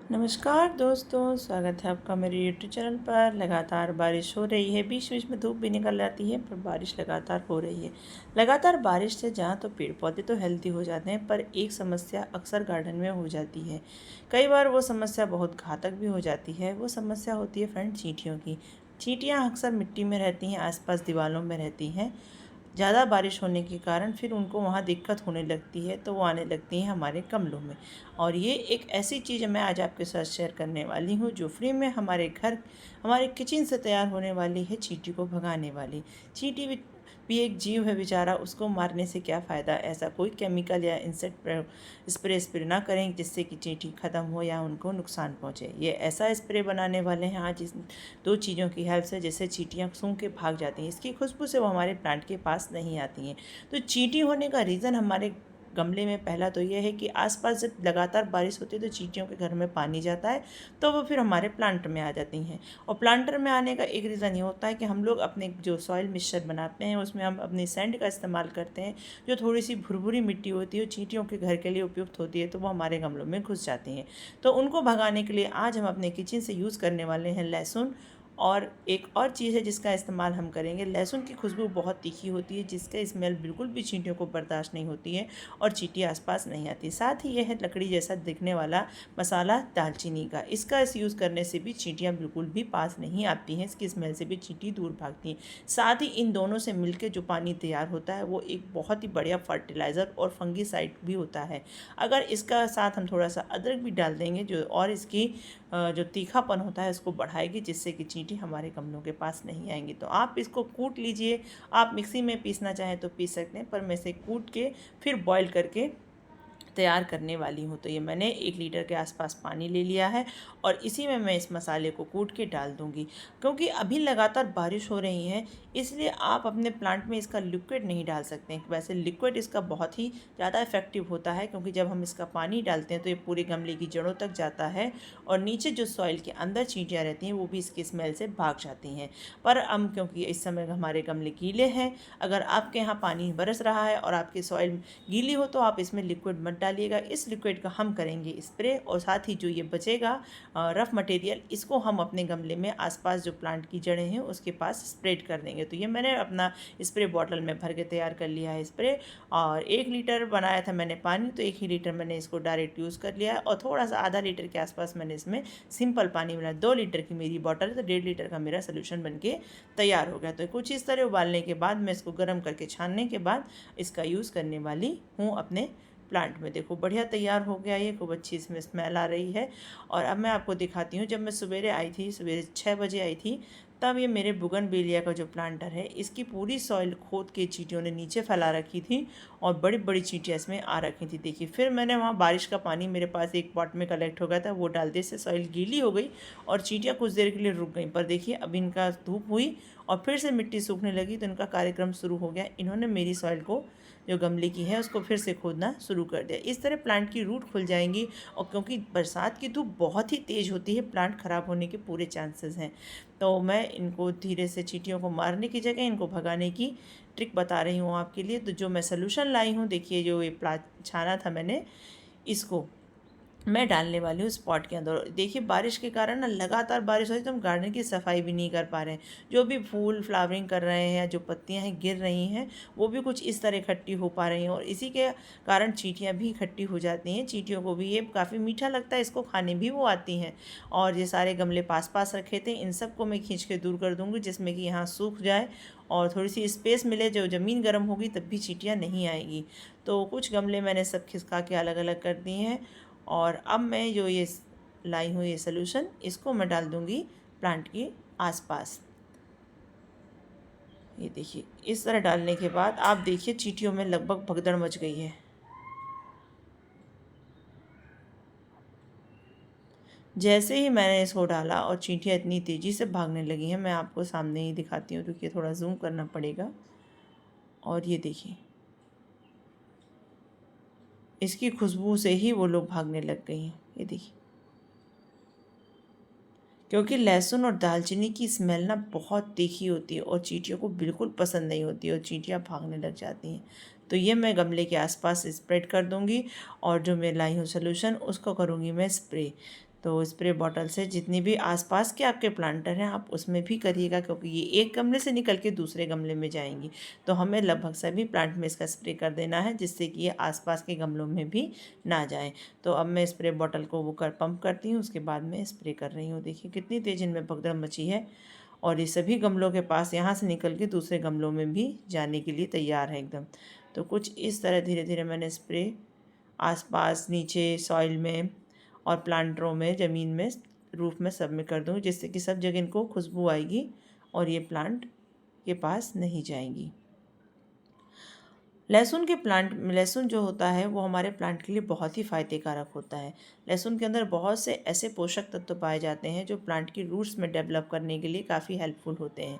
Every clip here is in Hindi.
नमस्कार दोस्तों, स्वागत है आपका मेरे यूट्यूब चैनल पर। लगातार बारिश हो रही है, बीच बीच में धूप भी निकल आती है, पर बारिश लगातार हो रही है। लगातार बारिश से जहाँ तो पेड़ पौधे तो हेल्दी हो जाते हैं, पर एक समस्या अक्सर गार्डन में हो जाती है। कई बार वो समस्या बहुत घातक भी हो जाती है। वो समस्या होती है फ्रेंड चींटियों की। चींटियाँ अक्सर मिट्टी में रहती हैं, आसपास दीवारों में रहती हैं। ज़्यादा बारिश होने के कारण फिर उनको वहाँ दिक्कत होने लगती है, तो वो आने लगती हैं हमारे गमलों में। और ये एक ऐसी चीज़ मैं आज आपके साथ शेयर करने वाली हूँ, जो फ्री में हमारे किचन से तैयार होने वाली है, चींटी को भगाने वाली। चींटी भी एक जीव है बेचारा, उसको मारने से क्या फ़ायदा। ऐसा कोई केमिकल या इंसेक्ट स्प्रे ना करें जिससे कि चींटी ख़त्म हो या उनको नुकसान पहुँचे। ये ऐसा स्प्रे बनाने वाले हैं आज इस दो चीज़ों की हेल्प से, जैसे चींटियाँ सूंघ के भाग जाती हैं। इसकी खुशबू से वो हमारे प्लांट के पास नहीं आती हैं। तो चींटी होने का रीज़न हमारे गमले में पहला तो ये है कि आसपास जब लगातार बारिश होती है तो चींटियों के घर में पानी जाता है, तो वो फिर हमारे प्लांट में आ जाती हैं। और प्लांटर में आने का एक रीज़न ये होता है कि हम लोग अपने जो सॉइल मिक्सचर बनाते हैं उसमें हम अपनी सैंड का इस्तेमाल करते हैं, जो थोड़ी सी भुरभुरी मिट्टी होती है, चींटियों के घर के लिए उपयुक्त होती है, तो वो हमारे गमलों में घुस जाती हैं। तो उनको भगाने के लिए आज हम अपने किचन से यूज़ करने वाले हैं लहसुन। और एक और चीज़ है जिसका इस्तेमाल हम करेंगे, लहसुन की खुशबू बहुत तीखी होती है, जिसका स्मेल बिल्कुल भी चींटियों को बर्दाश्त नहीं होती है और चींटी आसपास नहीं आती। साथ ही यह है लकड़ी जैसा दिखने वाला मसाला दालचीनी का। इसका यूज़ करने से भी चींटियाँ बिल्कुल भी पास नहीं आती हैं, इसकी स्मेल से भी चींटी दूर भागती हैं। साथ ही इन दोनों से मिलकर जो पानी तैयार होता है वो एक बहुत ही बढ़िया फर्टिलाइज़र और फंगीसाइड भी होता है। अगर इसका साथ हम थोड़ा सा अदरक भी डाल देंगे, जो और इसकी जो तीखापन होता है उसको बढ़ाएगी, जिससे कि चींटी हमारे गमलों के पास नहीं आएंगी। तो आप इसको कूट लीजिए। आप मिक्सी में पीसना चाहें तो पीस सकते हैं, पर मैं इसे कूट के फिर बॉईल करके तैयार करने वाली हूँ। तो ये मैंने 1 लीटर के आसपास पानी ले लिया है और इसी में मैं इस मसाले को कूट के डाल दूँगी। क्योंकि अभी लगातार बारिश हो रही है, इसलिए आप अपने प्लांट में इसका लिक्विड नहीं डाल सकते हैं। वैसे लिक्विड इसका बहुत ही ज़्यादा इफेक्टिव होता है, क्योंकि जब हम इसका पानी डालते हैं तो ये पूरे गमले की जड़ों तक जाता है और नीचे जो सॉइल के अंदर चींटियाँ रहती हैं वो भी इसकी स्मेल से भाग जाती हैं। पर हम, क्योंकि इस समय हमारे गमले गीले हैं, अगर आपके यहाँ पानी बरस रहा है और आपकी सॉइल गीली हो तो आप इसमें लिक्विड मत डालिएगा। इस लिक्विड का हम करेंगे स्प्रे, और साथ ही जो ये बचेगा रफ मटेरियल, इसको हम अपने गमले में आसपास जो प्लांट की जड़ें हैं उसके पास स्प्रेड कर देंगे। तो ये मैंने अपना स्प्रे बॉटल में भर के तैयार कर लिया है स्प्रे। और 1 लीटर बनाया था मैंने पानी, तो 1 ही लीटर मैंने इसको डायरेक्ट यूज़ कर लिया है। और थोड़ा सा आधा लीटर के आसपास मैंने इसमें सिंपल पानी मिला। 2 लीटर की मेरी बॉटल है, तो 1.5 लीटर का मेरा सोल्यूशन बन के तैयार हो गया। तो कुछ इस तरह उबालने के बाद मैं इसको गर्म करके छानने के बाद इसका यूज़ करने वाली हूँ अपने प्लांट में। देखो बढ़िया तैयार हो गया, ये खूब अच्छी इसमें स्मेल आ रही है। और अब मैं आपको दिखाती हूँ, जब मैं सवेरे आई थी, सवेरे 6 बजे आई थी, तब ये मेरे बुगनविलिया का जो प्लांटर है, इसकी पूरी सॉइल खोद के चींटियों ने नीचे फैला रखी थी और बड़ी बड़ी चींटियाँ इसमें आ रखी थी। देखिए, फिर मैंने वहाँ बारिश का पानी मेरे पास एक पॉट में कलेक्ट हो गया था, वो डाल दे से सॉइल गीली हो गई और चींटियाँ कुछ देर के लिए रुक गई। पर देखिए, अब इनका धूप हुई और फिर से मिट्टी सूखने लगी, तो इनका कार्यक्रम शुरू हो गया। इन्होंने मेरी सॉइल को, जो गमले की है, उसको फिर से खोदना शुरू कर दिया। इस तरह प्लांट की रूट खुल जाएंगी। और क्योंकि बरसात की धूप बहुत ही तेज़ होती है, प्लांट ख़राब होने के पूरे चांसेस हैं। तो मैं इनको धीरे से, चींटियों को मारने की जगह इनको भगाने की ट्रिक बता रही हूँ आपके लिए। तो जो मैं सोल्यूशन लाई हूँ, देखिए, जो ये छाना था मैंने, इसको मैं डालने वाली हूँ स्पॉट के अंदर। देखिए, बारिश के कारण ना, लगातार बारिश हो रही है, तो हम गार्डन की सफाई भी नहीं कर पा रहे हैं। जो भी फूल फ्लावरिंग कर रहे हैं, जो पत्तियां हैं गिर रही हैं, वो भी कुछ इस तरह इकट्ठी हो पा रही हैं, और इसी के कारण चींटियां भी इकट्ठी हो जाती हैं। चींटियों को भी ये काफ़ी मीठा लगता है, इसको खाने भी वो आती हैं। और ये सारे गमले पास पास रखे थे, इन सबको मैं खींच के दूर कर दूँगी, जिसमें कि यहाँ सूख जाए और थोड़ी सी स्पेस मिले। जो ज़मीन गर्म होगी तब भी चींटियाँ नहीं आएगी। तो कुछ गमले मैंने सब खिसका के अलग अलग कर दिए हैं। और अब मैं जो ये लाई हूँ ये सॉल्यूशन, इसको मैं डाल दूँगी प्लांट के आसपास। ये देखिए, इस तरह डालने के बाद आप देखिए चींटियों में लगभग भगदड़ मच गई है। जैसे ही मैंने इसको डाला और चींटियाँ इतनी तेज़ी से भागने लगी हैं, मैं आपको सामने ही दिखाती हूँ, क्योंकि थोड़ा जूम करना पड़ेगा। और ये देखिए, इसकी खुशबू से ही वो लोग भागने लग गई हैं। ये देखिए, क्योंकि लहसुन और दालचीनी की स्मेल ना बहुत तीखी होती है और चींटियों को बिल्कुल पसंद नहीं होती और चींटियाँ भागने लग जाती हैं। तो ये मैं गमले के आसपास स्प्रेड कर दूंगी और जो मैं लाई हूँ सोल्यूशन, उसको करूँगी मैं स्प्रे। तो स्प्रे बॉटल से जितनी भी आसपास के आपके प्लांटर हैं आप उसमें भी करिएगा, क्योंकि ये एक गमले से निकल के दूसरे गमले में जाएंगी। तो हमें लगभग सभी प्लांट में इसका स्प्रे कर देना है, जिससे कि ये आसपास के गमलों में भी ना जाए। तो अब मैं स्प्रे बॉटल को वो पंप करती हूँ, उसके बाद मैं स्प्रे कर रही हूँ। देखिए कितनी तेज़ इनमें भगदड़ मची है, और ये सभी गमलों के पास यहाँ से निकल के दूसरे गमलों में भी जाने के लिए तैयार है एकदम। तो कुछ इस तरह धीरे धीरे मैंने स्प्रे आसपास, नीचे सॉइल में और प्लांटरों में, ज़मीन में, रूफ में, सब में कर दूँ, जिससे कि सब जगह इनको खुशबू आएगी और ये प्लांट के पास नहीं जाएंगी। लहसुन जो होता है वो हमारे प्लांट के लिए बहुत ही फ़ायदे कारक होता है। लहसुन के अंदर बहुत से ऐसे पोषक तत्व पाए जाते हैं जो प्लांट की रूट्स में डेवलप करने के लिए काफ़ी हेल्पफुल होते हैं।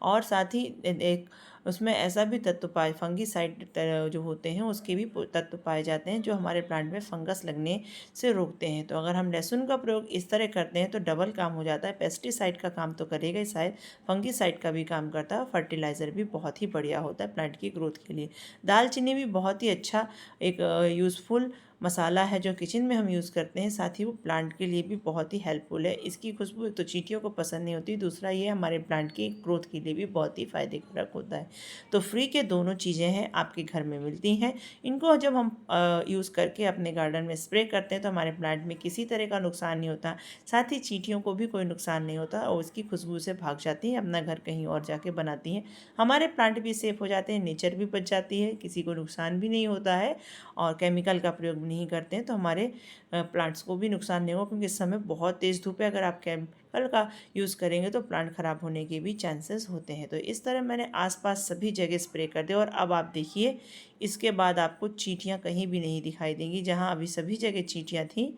और साथ ही एक उसमें ऐसा भी तत्व पाए, फंगीसाइड जो होते हैं उसके भी तत्व पाए जाते हैं जो हमारे प्लांट में फंगस लगने से रोकते हैं। तो अगर हम लहसुन का प्रयोग इस तरह करते हैं तो डबल काम हो जाता है। पेस्टिसाइड का काम तो करेगा ही, शायद फंगीसाइड का भी काम करता है। फर्टिलाइज़र भी बहुत ही बढ़िया होता है प्लांट की ग्रोथ के लिए। दालचीनी भी बहुत ही अच्छा एक यूज़फुल मसाला है जो किचन में हम यूज़ करते हैं। साथ ही वो प्लांट के लिए भी बहुत ही हेल्पफुल है। इसकी खुशबू एक तो चींटियों को पसंद नहीं होती, दूसरा ये हमारे प्लांट की ग्रोथ के लिए भी बहुत ही फ़ायदेकारक होता है। तो फ्री के दोनों चीज़ें हैं, आपके घर में मिलती हैं। इनको जब हम यूज़ करके अपने गार्डन में स्प्रे करते हैं तो हमारे प्लांट में किसी तरह का नुकसान नहीं होता। साथ ही चींटियों को भी कोई नुकसान नहीं होता और उसकी खुशबू से भाग जाती हैं, अपना घर कहीं और जाके बनाती हैं। हमारे प्लांट भी सेफ़ हो जाते हैं, नेचर भी बच जाती है, किसी को नुकसान भी नहीं होता है, और केमिकल का प्रयोग नहीं करते हैं तो हमारे प्लांट्स को भी नुकसान नहीं होगा। क्योंकि इस समय बहुत तेज़ धूप है, अगर आप केमिकल का यूज़ करेंगे तो प्लांट ख़राब होने के भी चांसेस होते हैं। तो इस तरह मैंने आसपास सभी जगह स्प्रे कर दिया, और अब आप देखिए इसके बाद आपको चींटियाँ कहीं भी नहीं दिखाई देंगी। जहाँ अभी सभी जगह चींटियाँ थीं,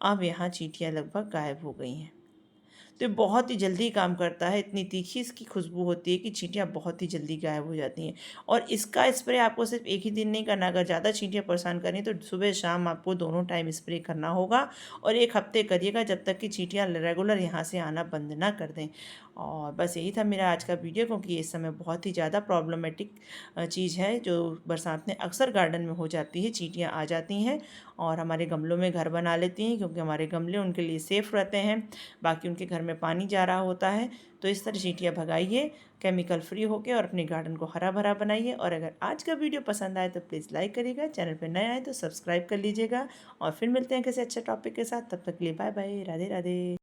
अब यहाँ चींटियाँ लगभग गायब हो गई हैं। तो ये बहुत ही जल्दी काम करता है, इतनी तीखी इसकी खुशबू होती है कि चींटियाँ बहुत ही जल्दी गायब हो जाती हैं। और इसका स्प्रे आपको सिर्फ एक ही दिन नहीं करना, अगर ज़्यादा चींटियाँ परेशान करें तो सुबह शाम आपको दोनों टाइम स्प्रे करना होगा, और 1 हफ्ते करिएगा जब तक कि चींटियाँ रेगुलर यहाँ से आना बंद ना कर दें। और बस यही था मेरा आज का वीडियो, क्योंकि इस समय बहुत ही ज़्यादा प्रॉब्लमेटिक चीज़ है जो बरसात में अक्सर गार्डन में हो जाती है। चींटियाँ आ जाती हैं और हमारे गमलों में घर बना लेती हैं, क्योंकि हमारे गमले उनके लिए सेफ़ रहते हैं, बाकी उनके घर में पानी जा रहा होता है। तो इस तरह चींटियाँ भगाइए केमिकल फ्री होके, और अपने गार्डन को हरा भरा बनाइए। और अगर आज का वीडियो पसंद आए तो प्लीज़ लाइक करिएगा, चैनल पर नए आए तो सब्सक्राइब कर लीजिएगा। और फिर मिलते हैं किसी अच्छे टॉपिक के साथ, तब तक के लिए बाय बाय, राधे राधे।